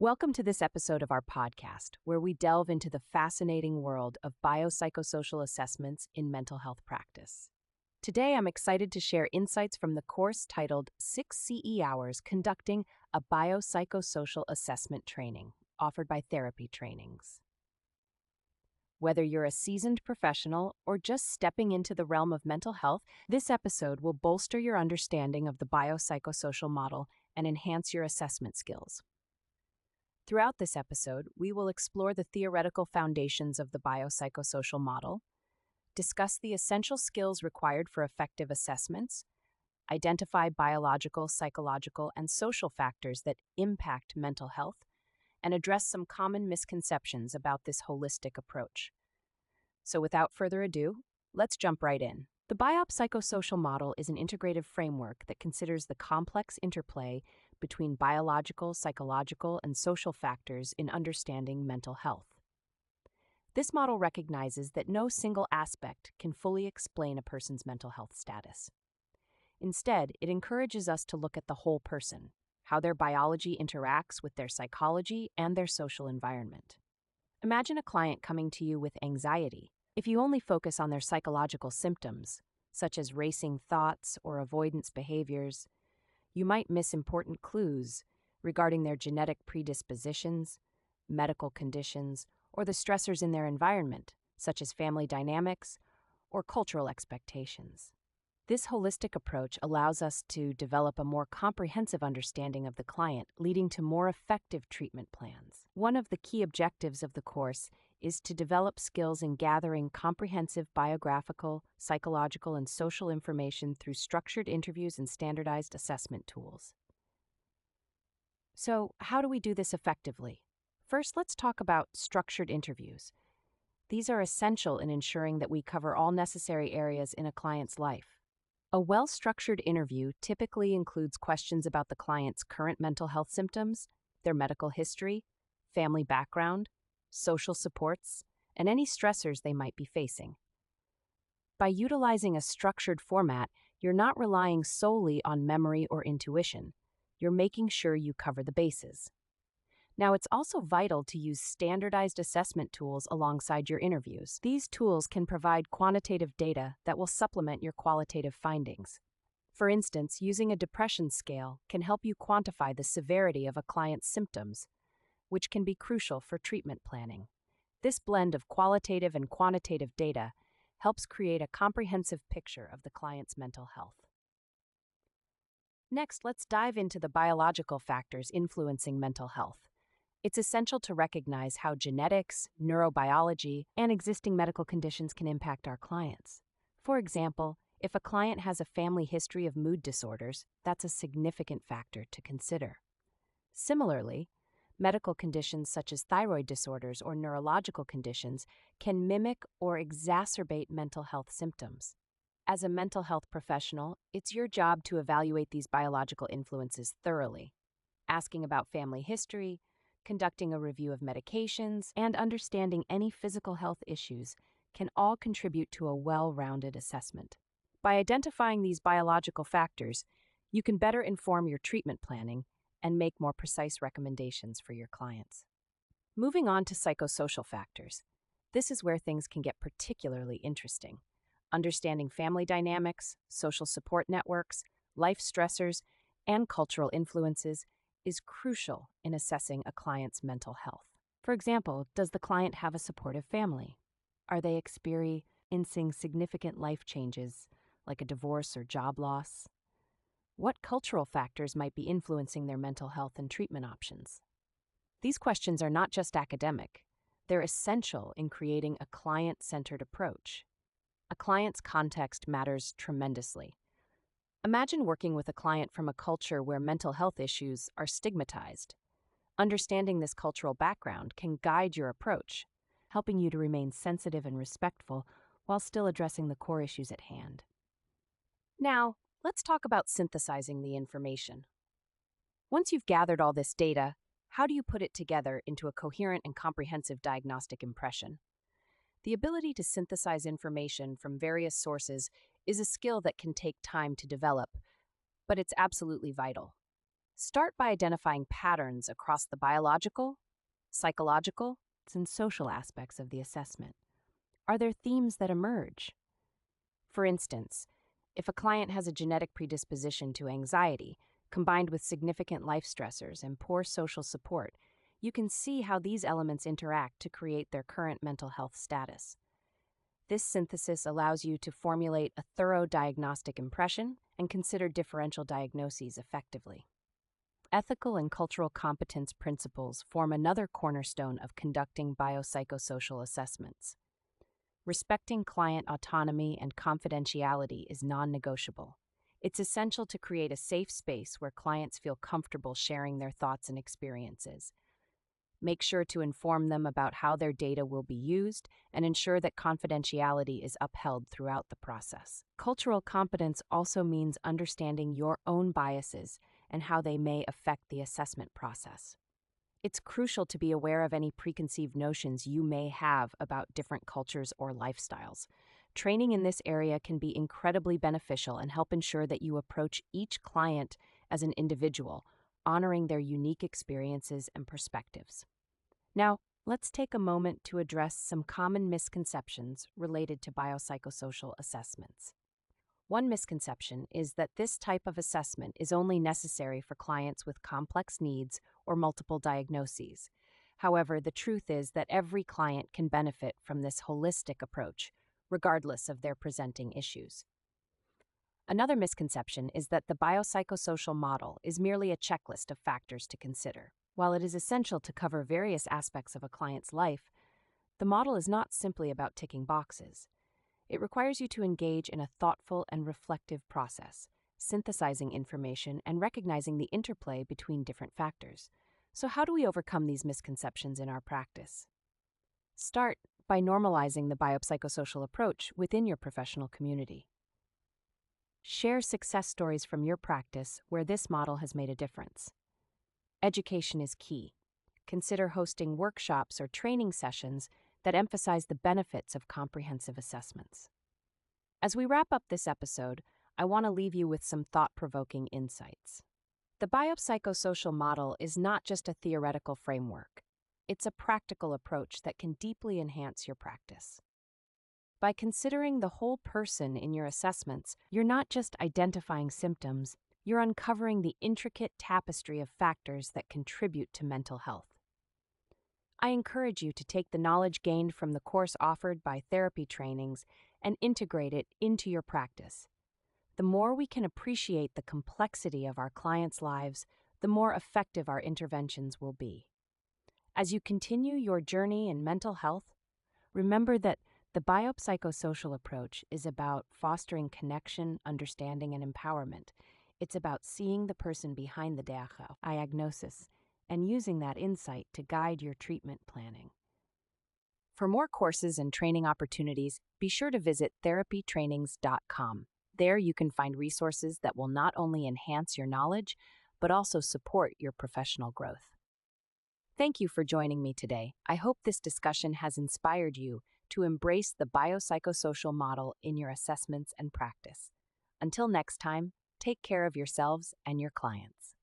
Welcome to this episode of our podcast, where we delve into the fascinating world of biopsychosocial assessments in mental health practice. Today, I'm excited to share insights from the course titled 6 CE Hours Conducting a Biopsychosocial Assessment Training, offered by Therapy Trainings. Whether you're a seasoned professional or just stepping into the realm of mental health, this episode will bolster your understanding of the biopsychosocial model and enhance your assessment skills. Throughout this episode, we will explore the theoretical foundations of the biopsychosocial model, discuss the essential skills required for effective assessments, identify biological, psychological, and social factors that impact mental health, and address some common misconceptions about this holistic approach. So without further ado, let's jump right in. The biopsychosocial model is an integrative framework that considers the complex interplay between biological, psychological, and social factors in understanding mental health. This model recognizes that no single aspect can fully explain a person's mental health status. Instead, it encourages us to look at the whole person, how their biology interacts with their psychology and their social environment. Imagine a client coming to you with anxiety. If you only focus on their psychological symptoms, such as racing thoughts or avoidance behaviors, you might miss important clues regarding their genetic predispositions, medical conditions, or the stressors in their environment, such as family dynamics or cultural expectations. This holistic approach allows us to develop a more comprehensive understanding of the client, leading to more effective treatment plans. One of the key objectives of the course is to develop skills in gathering comprehensive biographical, psychological, and social information through structured interviews and standardized assessment tools. So, how do we do this effectively? First, let's talk about structured interviews. These are essential in ensuring that we cover all necessary areas in a client's life. A well-structured interview typically includes questions about the client's current mental health symptoms, their medical history, family background, social supports, and any stressors they might be facing. By utilizing a structured format, you're not relying solely on memory or intuition. You're making sure you cover the bases. Now, it's also vital to use standardized assessment tools alongside your interviews. These tools can provide quantitative data that will supplement your qualitative findings. For instance, using a depression scale can help you quantify the severity of a client's symptoms, which can be crucial for treatment planning. This blend of qualitative and quantitative data helps create a comprehensive picture of the client's mental health. Next, let's dive into the biological factors influencing mental health. It's essential to recognize how genetics, neurobiology, and existing medical conditions can impact our clients. For example, if a client has a family history of mood disorders, that's a significant factor to consider. Similarly, medical conditions such as thyroid disorders or neurological conditions can mimic or exacerbate mental health symptoms. As a mental health professional, it's your job to evaluate these biological influences thoroughly, asking about family history, conducting a review of medications, and understanding any physical health issues can all contribute to a well-rounded assessment. By identifying these biological factors, you can better inform your treatment planning and make more precise recommendations for your clients. Moving on to psychosocial factors. This is where things can get particularly interesting. Understanding family dynamics, social support networks, life stressors, and cultural influences is crucial in assessing a client's mental health. For example, does the client have a supportive family? Are they experiencing significant life changes, like a divorce or job loss? What cultural factors might be influencing their mental health and treatment options? These questions are not just academic. They're essential in creating a client-centered approach. A client's context matters tremendously. Imagine working with a client from a culture where mental health issues are stigmatized. Understanding this cultural background can guide your approach, helping you to remain sensitive and respectful while still addressing the core issues at hand. Now, let's talk about synthesizing the information. Once you've gathered all this data, how do you put it together into a coherent and comprehensive diagnostic impression? The ability to synthesize information from various sources is a skill that can take time to develop, but it's absolutely vital. Start by identifying patterns across the biological, psychological, and social aspects of the assessment. Are there themes that emerge? For instance, if a client has a genetic predisposition to anxiety, combined with significant life stressors and poor social support, you can see how these elements interact to create their current mental health status. This synthesis allows you to formulate a thorough diagnostic impression and consider differential diagnoses effectively. Ethical and cultural competence principles form another cornerstone of conducting biopsychosocial assessments. Respecting client autonomy and confidentiality is non-negotiable. It's essential to create a safe space where clients feel comfortable sharing their thoughts and experiences. Make sure to inform them about how their data will be used and ensure that confidentiality is upheld throughout the process. Cultural competence also means understanding your own biases and how they may affect the assessment process. It's crucial to be aware of any preconceived notions you may have about different cultures or lifestyles. Training in this area can be incredibly beneficial and help ensure that you approach each client as an individual, honoring their unique experiences and perspectives. Now, let's take a moment to address some common misconceptions related to biopsychosocial assessments. One misconception is that this type of assessment is only necessary for clients with complex needs or multiple diagnoses. However, the truth is that every client can benefit from this holistic approach, regardless of their presenting issues. Another misconception is that the biopsychosocial model is merely a checklist of factors to consider. While it is essential to cover various aspects of a client's life, the model is not simply about ticking boxes. It requires you to engage in a thoughtful and reflective process, synthesizing information and recognizing the interplay between different factors. So how do we overcome these misconceptions in our practice? Start by normalizing the biopsychosocial approach within your professional community. Share success stories from your practice where this model has made a difference. Education is key. Consider hosting workshops or training sessions that emphasize the benefits of comprehensive assessments. As we wrap up this episode, I want to leave you with some thought-provoking insights. The biopsychosocial model is not just a theoretical framework. It's a practical approach that can deeply enhance your practice. By considering the whole person in your assessments, you're not just identifying symptoms, you're uncovering the intricate tapestry of factors that contribute to mental health. I encourage you to take the knowledge gained from the course offered by therapy trainings and integrate it into your practice. The more we can appreciate the complexity of our clients' lives, the more effective our interventions will be. As you continue your journey in mental health, remember that the biopsychosocial approach is about fostering connection, understanding, and empowerment. It's about seeing the person behind the diagnosis and using that insight to guide your treatment planning. For more courses and training opportunities, be sure to visit therapytrainings.com. There you can find resources that will not only enhance your knowledge, but also support your professional growth. Thank you for joining me today. I hope this discussion has inspired you to embrace the biopsychosocial model in your assessments and practice. Until next time, take care of yourselves and your clients.